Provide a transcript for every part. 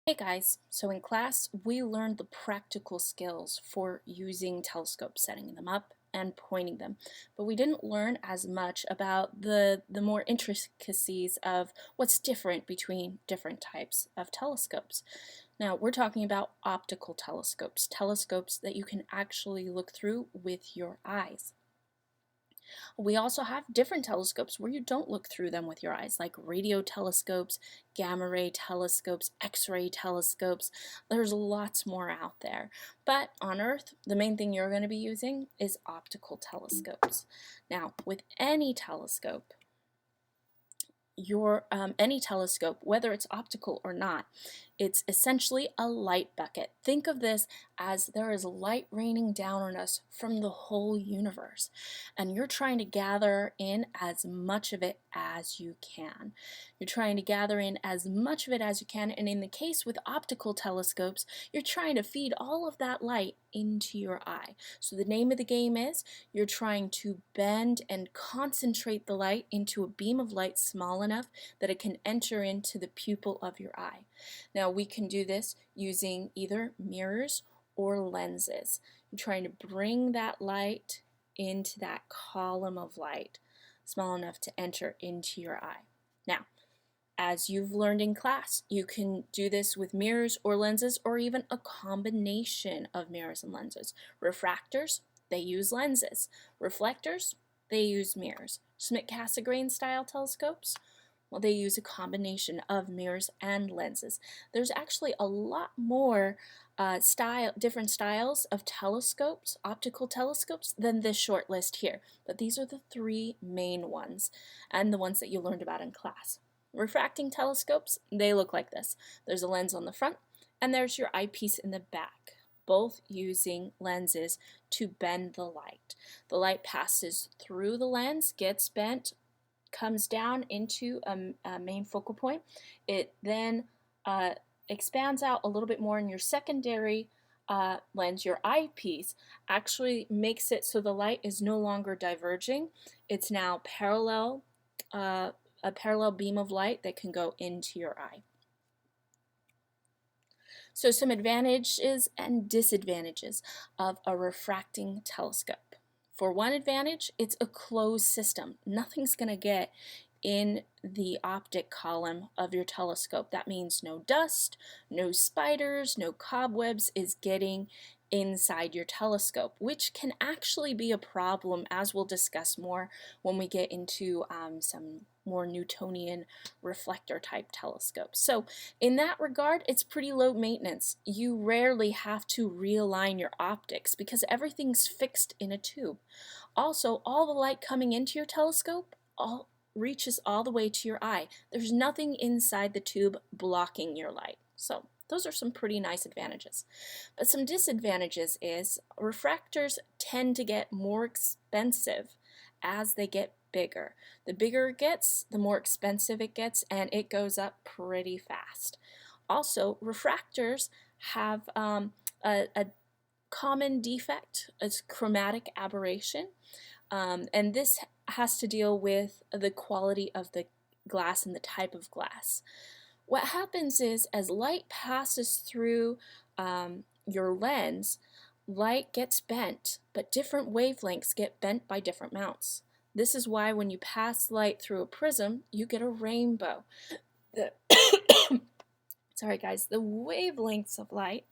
Hey guys, so in class we learned the practical skills for using telescopes, setting them up and pointing them, but we didn't learn as much about the more intricacies of what's different between different types of telescopes. Now we're talking about optical telescopes, telescopes that you can actually look through with your eyes. We also have different telescopes where you don't look through them with your eyes, like radio telescopes, gamma ray telescopes, X-ray telescopes. There's lots more out there. But on Earth, the main thing you're going to be using is optical telescopes. Now, with any telescope, any telescope, whether it's optical or not, it's essentially a light bucket. Think of this as there is light raining down on us from the whole universe, and you're trying to gather in as much of it as you can. You're trying to gather in as much of it as you can, and in the case with optical telescopes, you're trying to feed all of that light into your eye. So the name of the game is you're trying to bend and concentrate the light into a beam of light small enough that it can enter into the pupil of your eye. Now we can do this using either mirrors or lenses. You're trying to bring that light into that column of light small enough to enter into your eye. Now, as you've learned in class, you can do this with mirrors or lenses, or even a combination of mirrors and lenses. Refractors, they use lenses. Reflectors, they use mirrors. Schmidt-Cassegrain style telescopes, well, they use a combination of mirrors and lenses. There's actually a lot more different styles of telescopes, optical telescopes, than this short list here. But these are the three main ones, and the ones that you learned about in class. Refracting telescopes, they look like this. There's a lens on the front, and there's your eyepiece in the back, both using lenses to bend the light. The light passes through the lens, gets bent, comes down into a main focal point. It then expands out a little bit more, and your secondary lens, your eyepiece, actually makes it so the light is no longer diverging. It's now parallel, a parallel beam of light that can go into your eye. So some advantages and disadvantages of a refracting telescope. For one advantage, it's a closed system. Nothing's going to get in the optic column of your telescope. That means no dust, no spiders, no cobwebs is getting inside your telescope, which can actually be a problem, as we'll discuss more when we get into some more Newtonian reflector type telescopes. So in that regard, it's pretty low maintenance. You rarely have to realign your optics because everything's fixed in a tube. Also, all the light coming into your telescope reaches all the way to your eye. There's nothing inside the tube blocking your light. So those are some pretty nice advantages. But some disadvantages is refractors tend to get more expensive as they get bigger. The bigger it gets, the more expensive it gets, and it goes up pretty fast. Also, refractors have a common defect, it's chromatic aberration, and this has to deal with the quality of the glass and the type of glass. What happens is, as light passes through your lens, light gets bent, but different wavelengths get bent by different amounts. This is why when you pass light through a prism, you get a rainbow. Sorry guys, the wavelengths of light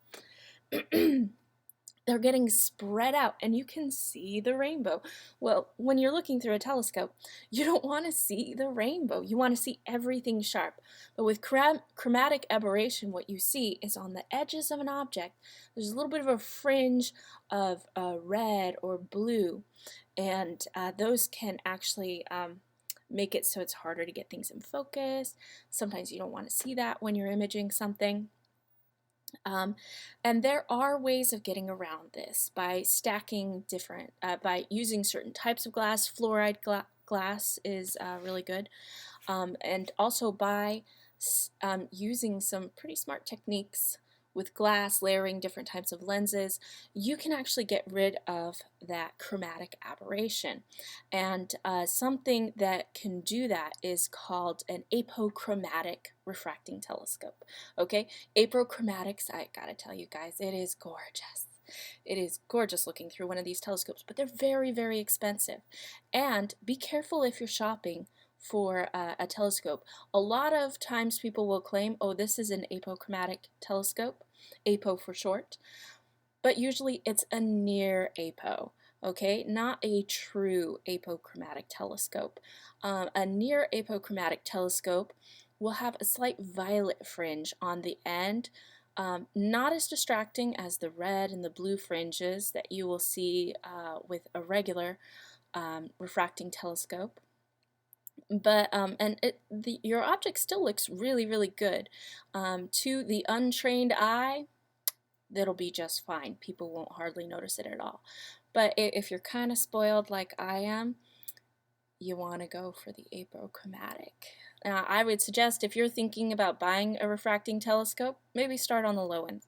they're getting spread out, and you can see the rainbow. Well, when you're looking through a telescope, you don't want to see the rainbow. You want to see everything sharp. But with chromatic aberration, what you see is on the edges of an object, there's a little bit of a fringe of red or blue, and those can actually make it so it's harder to get things in focus. Sometimes you don't want to see that when you're imaging something. And there are ways of getting around this by stacking by using certain types of glass. Fluoride glass is really good. And also by using some pretty smart techniques with glass layering different types of lenses, you can actually get rid of that chromatic aberration. And something that can do that is called an apochromatic refracting telescope. Okay, apochromatics, I gotta tell you guys, it is gorgeous. It is gorgeous looking through one of these telescopes, but they're very, very expensive. And be careful if you're shopping for a telescope. A lot of times people will claim, oh, this is an apochromatic telescope, apo for short, but usually it's a near apo, okay, not a true apochromatic telescope. A near apochromatic telescope will have a slight violet fringe on the end, not as distracting as the red and the blue fringes that you will see with a regular refracting telescope. But your object still looks really, really good. To the untrained eye, that'll be just fine. People won't hardly notice it at all. But if you're kind of spoiled like I am, you want to go for the apochromatic. Now, I would suggest if you're thinking about buying a refracting telescope, maybe start on the low end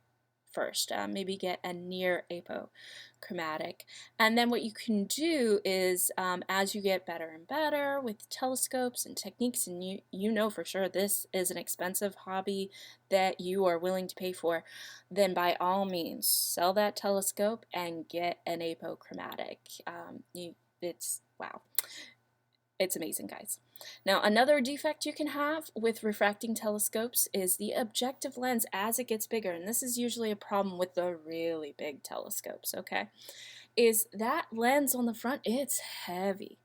first. Maybe get a near apochromatic. And then what you can do is, as you get better and better with telescopes and techniques, and you know for sure this is an expensive hobby that you are willing to pay for, then by all means sell that telescope and get an apochromatic. It's wow. It's amazing, guys. Now, another defect you can have with refracting telescopes is the objective lens as it gets bigger, and this is usually a problem with the really big telescopes, okay, is that lens on the front, it's heavy.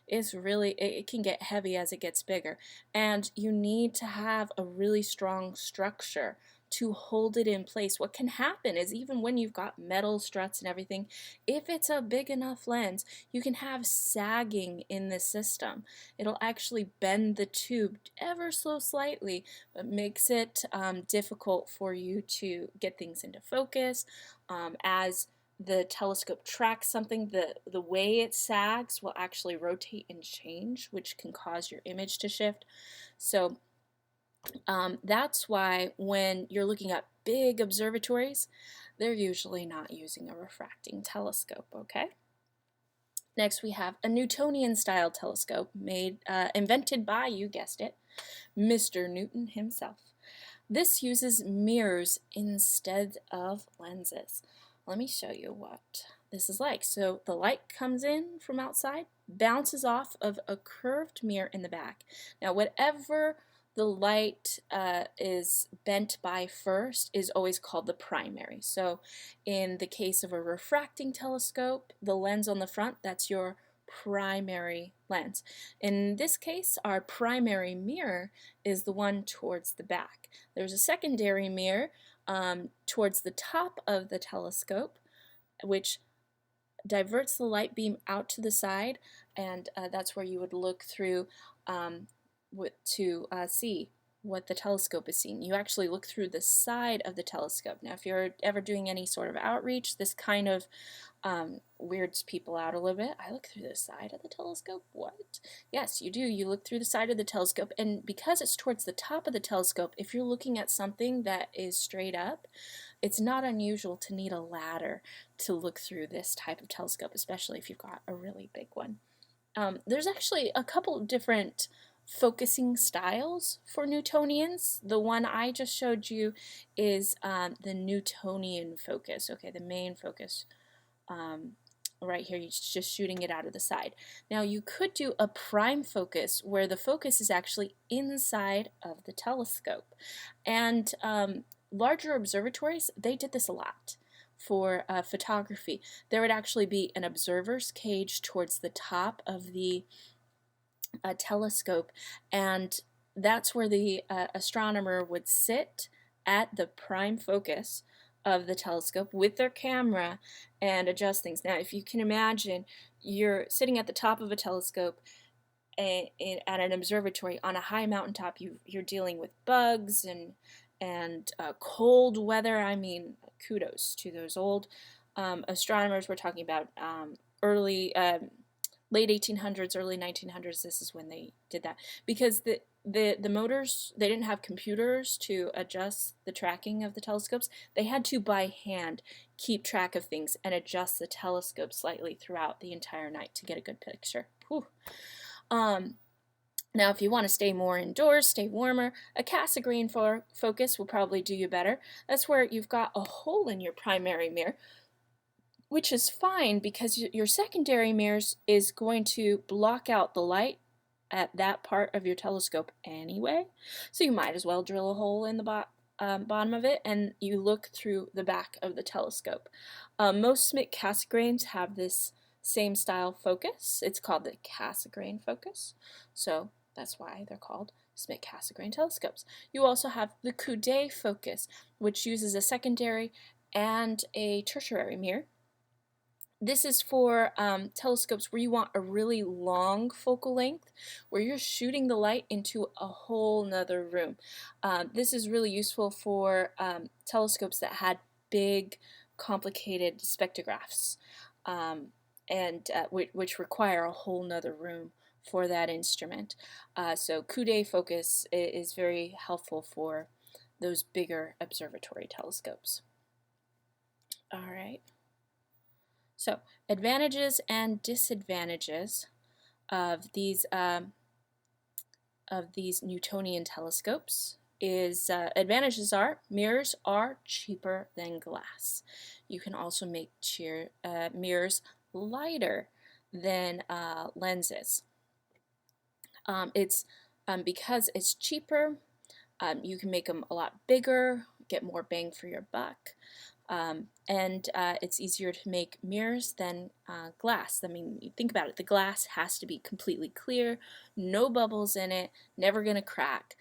It can get heavy as it gets bigger, and you need to have a really strong structure to hold it in place. What can happen is even when you've got metal struts and everything, if it's a big enough lens, you can have sagging in the system. It'll actually bend the tube ever so slightly, but makes it difficult for you to get things into focus. As the telescope tracks something, the way it sags will actually rotate and change, which can cause your image to shift. So that's why when you're looking at big observatories, they're usually not using a refracting telescope, okay? Next we have a Newtonian style telescope invented by, you guessed it, Mr. Newton himself. This uses mirrors instead of lenses. Let me show you what this is like. So the light comes in from outside, bounces off of a curved mirror in the back. Now whatever the light is bent by first is always called the primary. So in the case of a refracting telescope, the lens on the front, that's your primary lens. In this case, our primary mirror is the one towards the back. There's a secondary mirror towards the top of the telescope, which diverts the light beam out to the side, and that's where you would look through to see what the telescope is seeing. You actually look through the side of the telescope. Now, if you're ever doing any sort of outreach, this kind of weirds people out a little bit. I look through the side of the telescope? What? Yes, you do. You look through the side of the telescope, and because it's towards the top of the telescope, if you're looking at something that is straight up, it's not unusual to need a ladder to look through this type of telescope, especially if you've got a really big one. There's actually a couple of different focusing styles for Newtonians. The one I just showed you is the Newtonian focus, okay, the main focus. Right here, you're just shooting it out of the side. Now you could do a prime focus where the focus is actually inside of the telescope, and larger observatories, they did this a lot. For photography, there would actually be an observer's cage towards the top of the telescope, and that's where the astronomer would sit at the prime focus of the telescope with their camera and adjust things. Now, if you can imagine, you're sitting at the top of a telescope at an observatory on a high mountaintop. You're dealing with bugs and cold weather. I mean, kudos to those old astronomers. We're talking about late 1800s, early 1900s. This is when they did that, because the motors, they didn't have computers to adjust the tracking of the telescopes. They had to by hand keep track of things and adjust the telescope slightly throughout the entire night to get a good picture. Whew. Now, if you want to stay more indoors, stay warmer, a Cassegrain focus will probably do you better. That's where you've got a hole in your primary mirror, which is fine because your secondary mirrors is going to block out the light at that part of your telescope anyway. So you might as well drill a hole in the bottom of it and you look through the back of the telescope. Most Schmidt Cassegrains have this same style focus. It's called the Cassegrain focus. So that's why they're called Schmidt Cassegrain telescopes. You also have the Coude focus, which uses a secondary and a tertiary mirror. This is for telescopes where you want a really long focal length, where you're shooting the light into a whole nother room. This is really useful for telescopes that had big, complicated spectrographs, which require a whole nother room for that instrument. So Coude focus is very helpful for those bigger observatory telescopes. All right. So advantages and disadvantages of these Newtonian telescopes is advantages are mirrors are cheaper than glass. You can also make mirrors lighter than lenses. Because it's cheaper, you can make them a lot bigger, get more bang for your buck. It's easier to make mirrors than glass. I mean, you think about it, the glass has to be completely clear, no bubbles in it, never going to crack.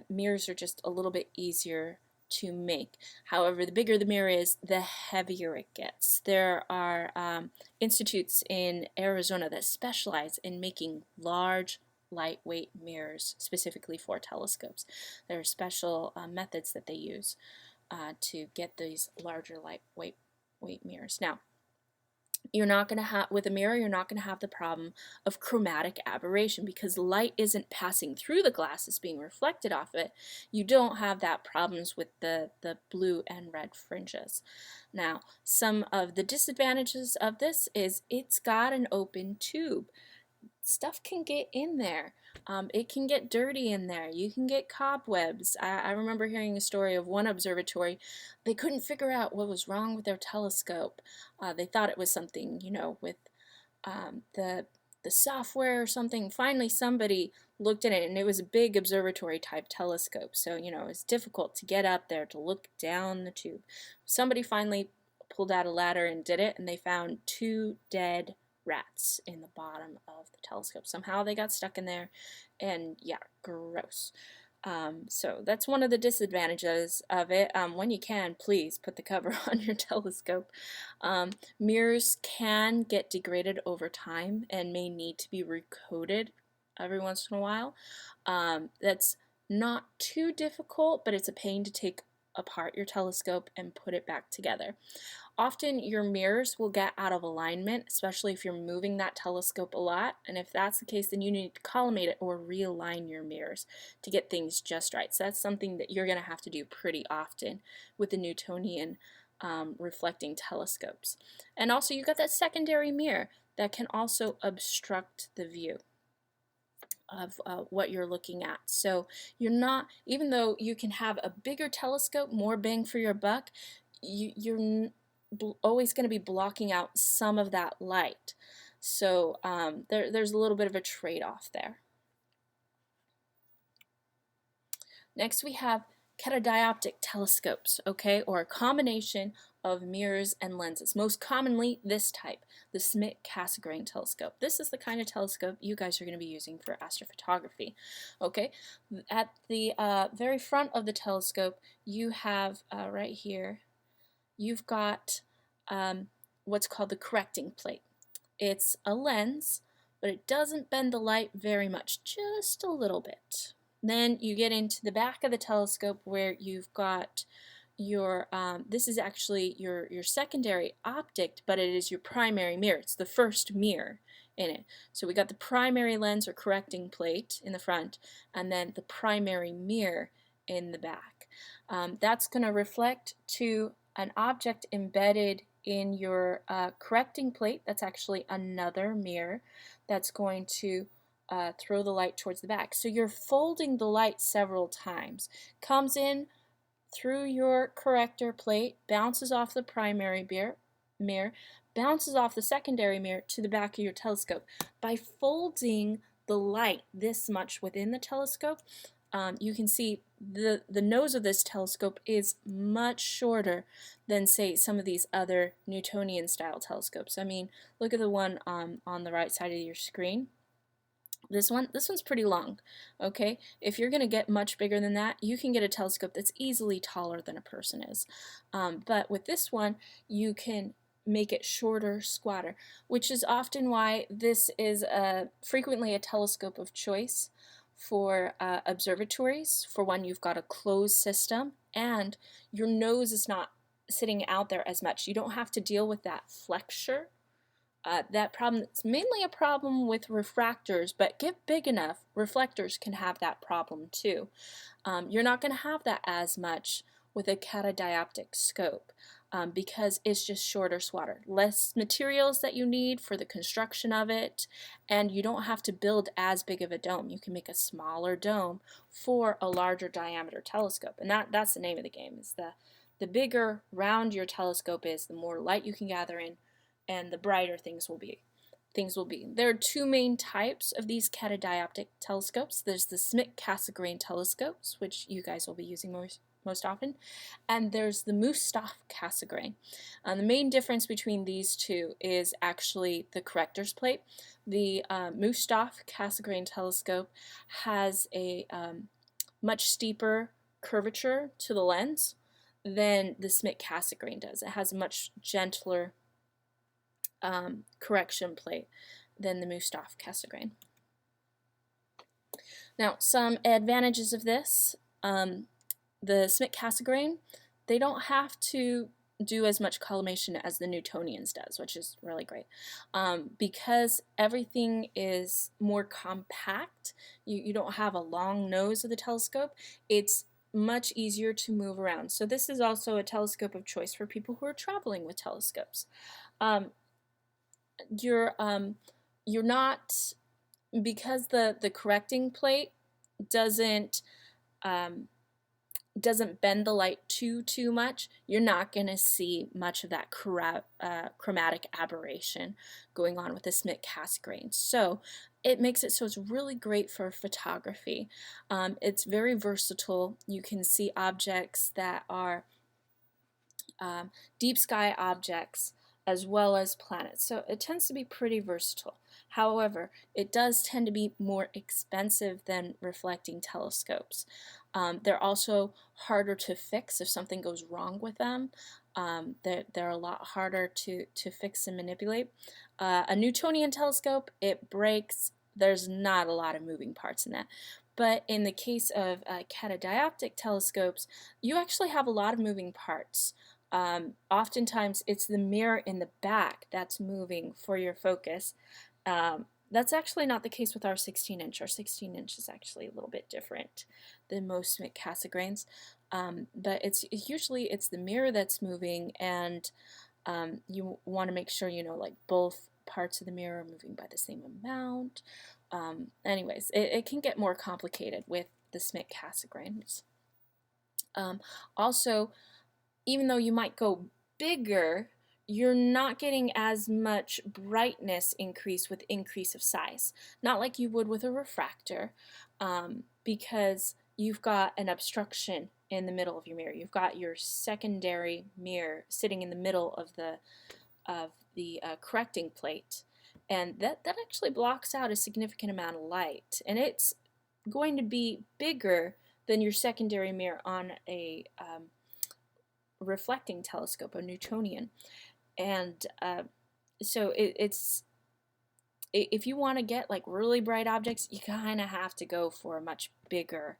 Mirrors are just a little bit easier to make. However, the bigger the mirror is, the heavier it gets. There are institutes in Arizona that specialize in making large, lightweight mirrors specifically for telescopes. There are special methods that they use to get these larger, lightweight mirrors. Now, you're not going to have, with a mirror, you're not going to have the problem of chromatic aberration because light isn't passing through the glass, it's being reflected off it. You don't have that problems with the blue and red fringes. Now, some of the disadvantages of this is it's got an open tube. Stuff can get in there. It can get dirty in there. You can get cobwebs. I remember hearing a story of one observatory. They couldn't figure out what was wrong with their telescope. They thought it was something, with the software or something. Finally, somebody looked at it, and it was a big observatory type telescope. So, it's difficult to get up there to look down the tube. Somebody finally pulled out a ladder and did it, and they found 2 dead rats in the bottom of the telescope. Somehow they got stuck in there, and yeah, gross. So that's one of the disadvantages of it. When you can, please put the cover on your telescope. Mirrors can get degraded over time and may need to be recoated every once in a while. That's not too difficult, but it's a pain to take apart your telescope and put it back together. Often your mirrors will get out of alignment, especially if you're moving that telescope a lot, and if that's the case, then you need to collimate it or realign your mirrors to get things just right. So that's something that you're going to have to do pretty often with the Newtonian reflecting telescopes. And also you've got that secondary mirror that can also obstruct the view of what you're looking at. So you're not, even though you can have a bigger telescope, more bang for your buck, you're always going to be blocking out some of that light. So there's a little bit of a trade-off there. Next we have catadioptric telescopes, okay, or a combination of mirrors and lenses. Most commonly this type, the Schmidt Cassegrain telescope. This is the kind of telescope you guys are going to be using for astrophotography. Okay, at the very front of the telescope you have right here, you've got what's called the correcting plate. It's a lens, but it doesn't bend the light very much, just a little bit. Then you get into the back of the telescope where you've got your, this is actually your secondary optic, but it is your primary mirror. It's the first mirror in it. So we got the primary lens or correcting plate in the front, and then the primary mirror in the back. That's going to reflect to an object embedded in your correcting plate. That's actually another mirror that's going to throw the light towards the back. So you're folding the light several times. Comes in through your corrector plate, bounces off the primary mirror, bounces off the secondary mirror to the back of your telescope. By folding the light this much within the telescope, you can see the nose of this telescope is much shorter than, say, some of these other Newtonian style telescopes. I mean, look at the one on the right side of your screen. This one's pretty long, okay? If you're going to get much bigger than that, you can get a telescope that's easily taller than a person is. But with this one, you can make it shorter, squatter, which is often why this is frequently a telescope of choice for observatories. For one, you've got a closed system, and your nose is not sitting out there as much. You don't have to deal with that flexure. That problem is mainly a problem with refractors, but get big enough, reflectors can have that problem too. You're not going to have that as much with a catadioptic scope because it's just shorter, squatter. Less materials that you need for the construction of it, and you don't have to build as big of a dome. You can make a smaller dome for a larger diameter telescope, and that's the name of the game. Is the bigger round your telescope is, the more light you can gather in, and the brighter things will be. There are two main types of these catadioptic telescopes. There's the Schmidt-Cassegrain telescopes, which you guys will be using most often, and there's the Mustaf-Cassegrain. The main difference between these two is actually the corrector's plate. The Mustaf-Cassegrain telescope has a much steeper curvature to the lens than the Schmidt-Cassegrain does. It has a much gentler correction plate than the Mustaf-Cassegrain. Now, some advantages of this. The Schmidt-Cassegrain, they don't have to do as much collimation as the Newtonians does, which is really great. Because everything is more compact, you don't have a long nose of the telescope, it's much easier to move around. So this is also a telescope of choice for people who are traveling with telescopes. You're not, because the correcting plate doesn't bend the light too much, you're not going to see much of that chromatic aberration going on with the Schmidt-Cassegrain. So it makes it so it's really great for photography. It's very versatile. You can see objects that are deep sky objects as well as planets. So it tends to be pretty versatile. However, it does tend to be more expensive than reflecting telescopes. They're also harder to fix if something goes wrong with them. They're a lot harder to fix and manipulate. A Newtonian telescope, it breaks. There's not a lot of moving parts in that. But in the case of catadioptic telescopes, you actually have a lot of moving parts. Oftentimes it's the mirror in the back that's moving for your focus. That's actually not the case with our 16-inch. Our 16-inch is actually a little bit different than most Schmidt-Cassegrains. But usually it's the mirror that's moving, and you want to make sure like both parts of the mirror are moving by the same amount. Anyways, it can get more complicated with the Schmidt-Cassegrains. Also, even though you might go bigger, you're not getting as much brightness increase with increase of size. Not like you would with a refractor, because you've got an obstruction in the middle of your mirror. You've got your secondary mirror sitting in the middle of the correcting plate, and that actually blocks out a significant amount of light, and it's going to be bigger than your secondary mirror on a reflecting telescope, a Newtonian. And so it's if you want to get like really bright objects, you kind of have to go for a much bigger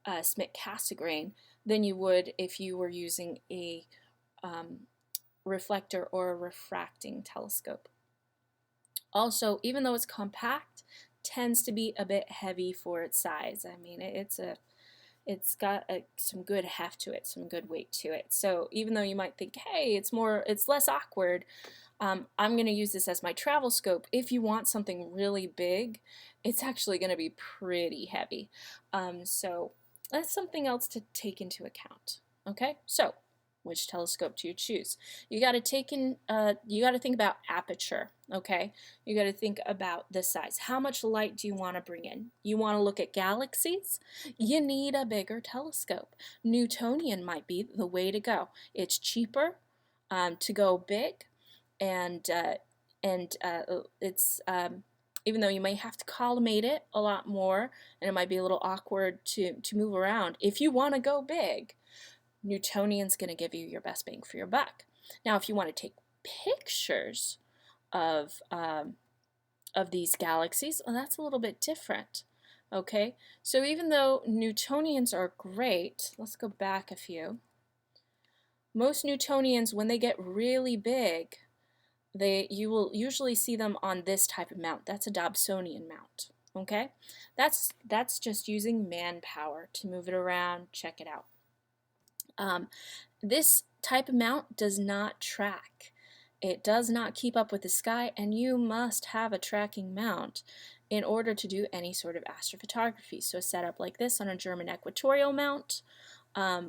Schmidt-Cassegrain than you would if you were using a reflector or a refracting telescope. Also, even though it's compact, tends to be a bit heavy for its size. I mean, it's got some good heft to it, some good weight to it. So even though you might think, hey, it's less awkward, I'm going to use this as my travel scope. If you want something really big, it's actually going to be pretty heavy. So that's something else to take into account. Okay, so which telescope do you choose? You got to think about aperture. Okay, you got to think about the size. How much light do you want to bring in? You want to look at galaxies? You need a bigger telescope. Newtonian might be the way to go. It's cheaper to go big, and it's even though you may have to collimate it a lot more, and it might be a little awkward to move around. If you want to go big, Newtonian's going to give you your best bang for your buck. Now, if you want to take pictures of these galaxies, well, that's a little bit different. Okay, so even though Newtonians are great, let's go back a few. Most Newtonians, when they get really big, you will usually see them on this type of mount. That's a Dobsonian mount. Okay, that's just using manpower to move it around. Check it out. This type of mount does not track. It does not keep up with the sky, and you must have a tracking mount in order to do any sort of astrophotography. So a setup like this on a German equatorial mount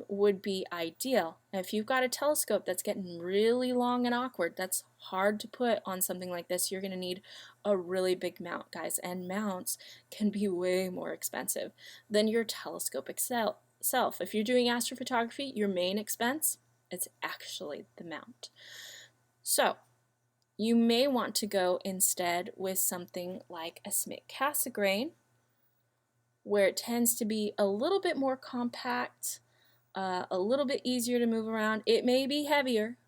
would be ideal. Now, if you've got a telescope that's getting really long and awkward, that's hard to put on something like this, you're going to need a really big mount, guys, and mounts can be way more expensive than your telescope itself. If you're doing astrophotography, your main expense, it's actually the mount. So you may want to go instead with something like a Schmidt-Cassegrain, where it tends to be a little bit more compact, a little bit easier to move around. It may be heavier,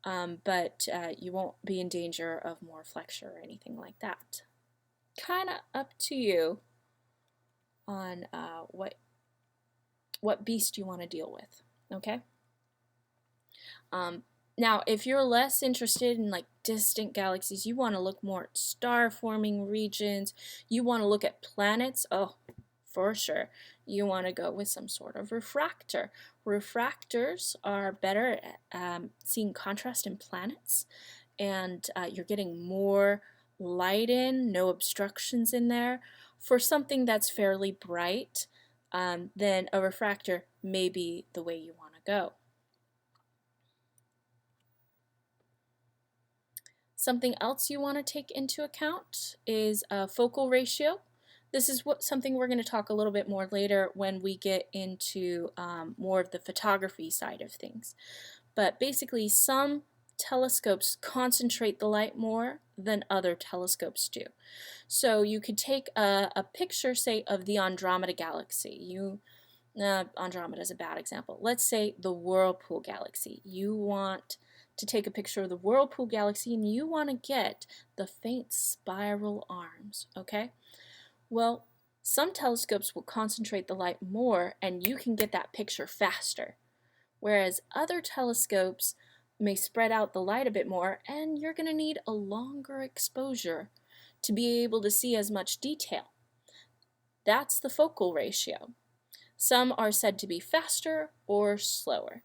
but you won't be in danger of more flexure or anything like that. Kind of up to you on what beast you want to deal with. Okay. Now, if you're less interested in like distant galaxies, you want to look more at star-forming regions, you want to look at planets, oh, for sure, you want to go with some sort of refractor. Refractors are better at seeing contrast in planets, and you're getting more light in, no obstructions in there. For something that's fairly bright, then a refractor may be the way you want to go. Something else you want to take into account is focal ratio. This is something we're going to talk a little bit more later when we get into more of the photography side of things. But basically, some telescopes concentrate the light more than other telescopes do. So you could take a picture, say, of the Andromeda galaxy. Andromeda is a bad example. Let's say the Whirlpool galaxy. You want to take a picture of the Whirlpool galaxy and you want to get the faint spiral arms, okay? Well, some telescopes will concentrate the light more and you can get that picture faster, whereas other telescopes may spread out the light a bit more and you're going to need a longer exposure to be able to see as much detail. That's the focal ratio. Some are said to be faster or slower.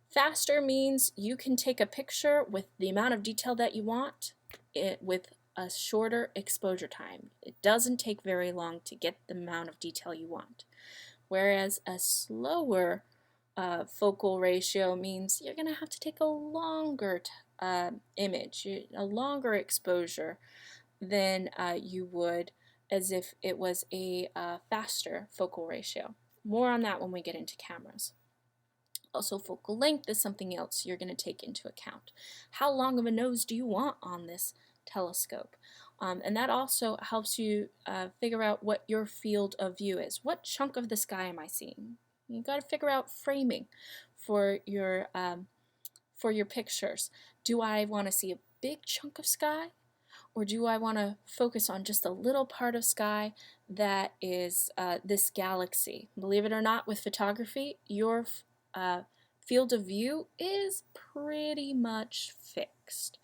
Faster means you can take a picture with the amount of detail that you want with a shorter exposure time. It doesn't take very long to get the amount of detail you want. Whereas a slower focal ratio means you're going to have to take a longer image, a longer exposure than you would as if it was a faster focal ratio. More on that when we get into cameras. Also, focal length is something else you're going to take into account. How long of a nose do you want on this telescope? And that also helps you figure out what your field of view is. What chunk of the sky am I seeing? You've got to figure out framing for your pictures. Do I want to see a big chunk of sky? Or do I want to focus on just a little part of sky that is this galaxy? Believe it or not, with photography, your field of view is pretty much fixed.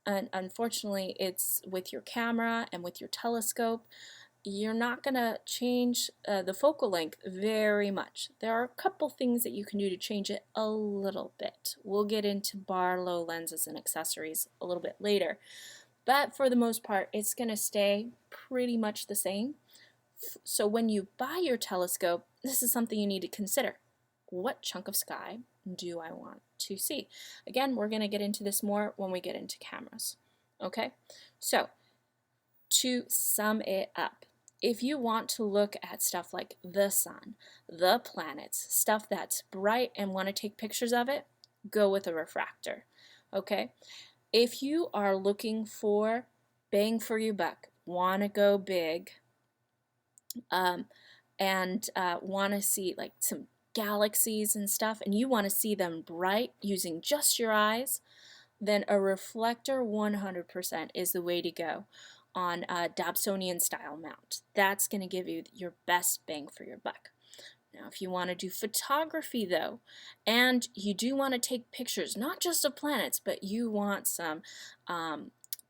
and unfortunately it's with your camera and with your telescope, you're not going to change the focal length very much. There are a couple things that you can do to change it a little bit. We'll get into Barlow lenses and accessories a little bit later, but for the most part it's going to stay pretty much the same. So when you buy your telescope, this is something you need to consider. What chunk of sky do I want to see? Again, we're going to get into this more when we get into cameras. Okay, so to sum it up, if you want to look at stuff like the sun, the planets, stuff that's bright and want to take pictures of it, go with a refractor. Okay, if you are looking for bang for your buck, want to go big, and want to see like some galaxies and stuff, and you want to see them bright using just your eyes, then a reflector 100% is the way to go on a Dobsonian style mount. That's going to give you your best bang for your buck. Now, if you want to do photography though, and you do want to take pictures, not just of planets, but you want some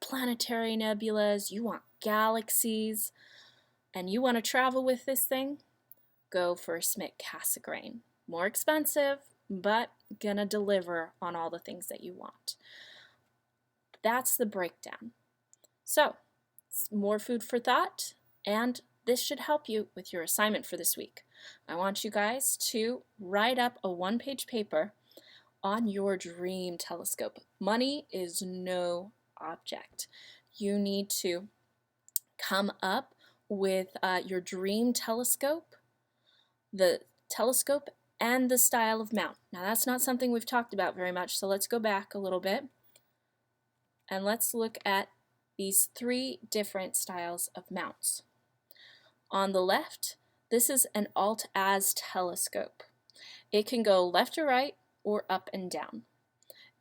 planetary nebulas, you want galaxies, and you want to travel with this thing, go for a Smith Cassegrain. More expensive, but gonna deliver on all the things that you want. That's the breakdown. So, more food for thought, and this should help you with your assignment for this week. I want you guys to write up a one-page paper on your dream telescope. Money is no object. You need to come up with your dream telescope, the telescope, and the style of mount. Now that's not something we've talked about very much, so let's go back a little bit and let's look at these three different styles of mounts. On the left, this is an alt-az telescope. It can go left or right or up and down,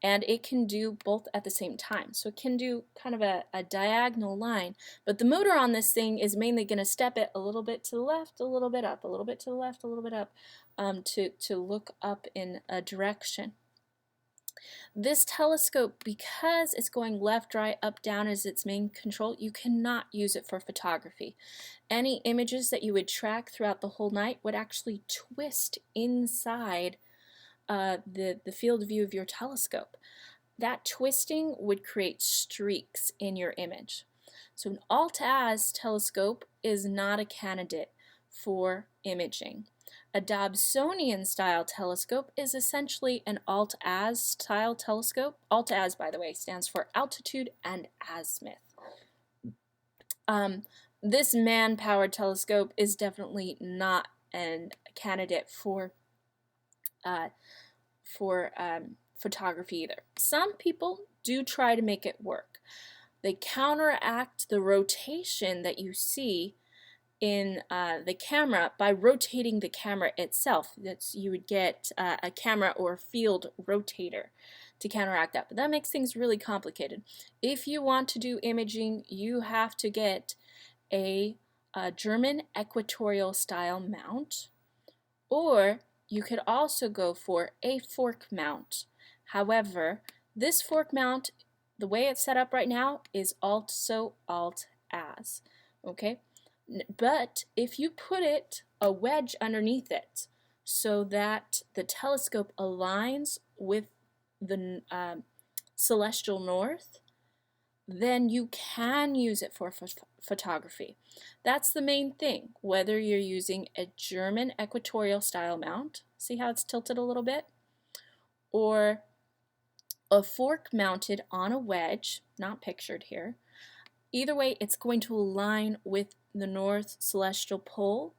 and it can do both at the same time. So it can do kind of a diagonal line, but the motor on this thing is mainly going to step it a little bit to the left, a little bit up, a little bit to the left, a little bit up, to look up in a direction. This telescope, because it's going left, right, up, down as its main control, you cannot use it for photography. Any images that you would track throughout the whole night would actually twist inside the field of view of your telescope. That twisting would create streaks in your image. So an alt-az telescope is not a candidate for imaging. A Dobsonian style telescope is essentially an alt-az style telescope. Alt-az, by the way, stands for altitude and azimuth. This man-powered telescope is definitely not a candidate for photography either. Some people do try to make it work. They counteract the rotation that you see in the camera by rotating the camera itself. You would get a camera or field rotator to counteract that, but that makes things really complicated. If you want to do imaging, you have to get a German equatorial style mount, or you could also go for a fork mount. However, this fork mount, the way it's set up right now, is also alt-az. Okay? But if you put a wedge underneath it so that the telescope aligns with the celestial north, then you can use it for photography. That's the main thing, whether you're using a German equatorial style mount, see how it's tilted a little bit, or a fork mounted on a wedge, not pictured here. Either way, it's going to align with the north celestial pole,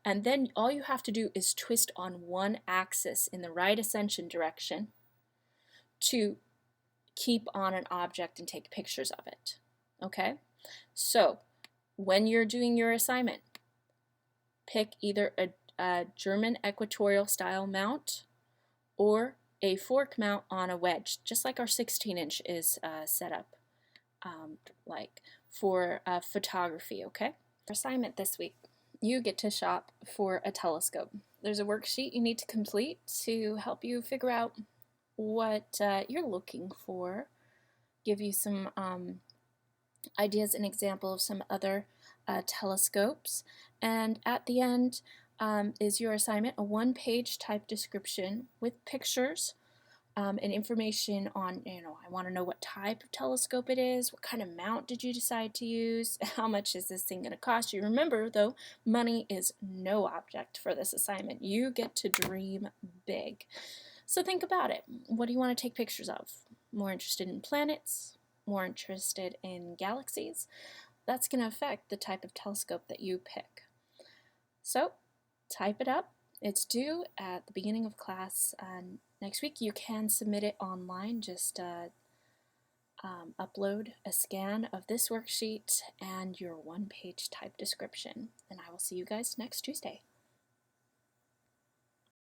and then all you have to do is twist on one axis in the right ascension direction to keep on an object and take pictures of it. Okay? So, when you're doing your assignment, pick either a German equatorial style mount or a fork mount on a wedge, just like our 16-inch is set up like for photography, okay? For assignment this week, you get to shop for a telescope. There's a worksheet you need to complete to help you figure out what you're looking for give you some ideas and example of some other telescopes. And at the end is your assignment, a one-page type description with pictures and information on, I want to know what type of telescope it is, what kind of mount did you decide to use, how much is this thing going to cost you. Remember, though, money is no object for this assignment. You get to dream big. So think about it. What do you want to take pictures of? More interested in planets? More interested in galaxies? That's going to affect the type of telescope that you pick. So type it up. It's due at the beginning of class next week. You can submit it online. Just upload a scan of this worksheet and your one-page type description. And I will see you guys next Tuesday.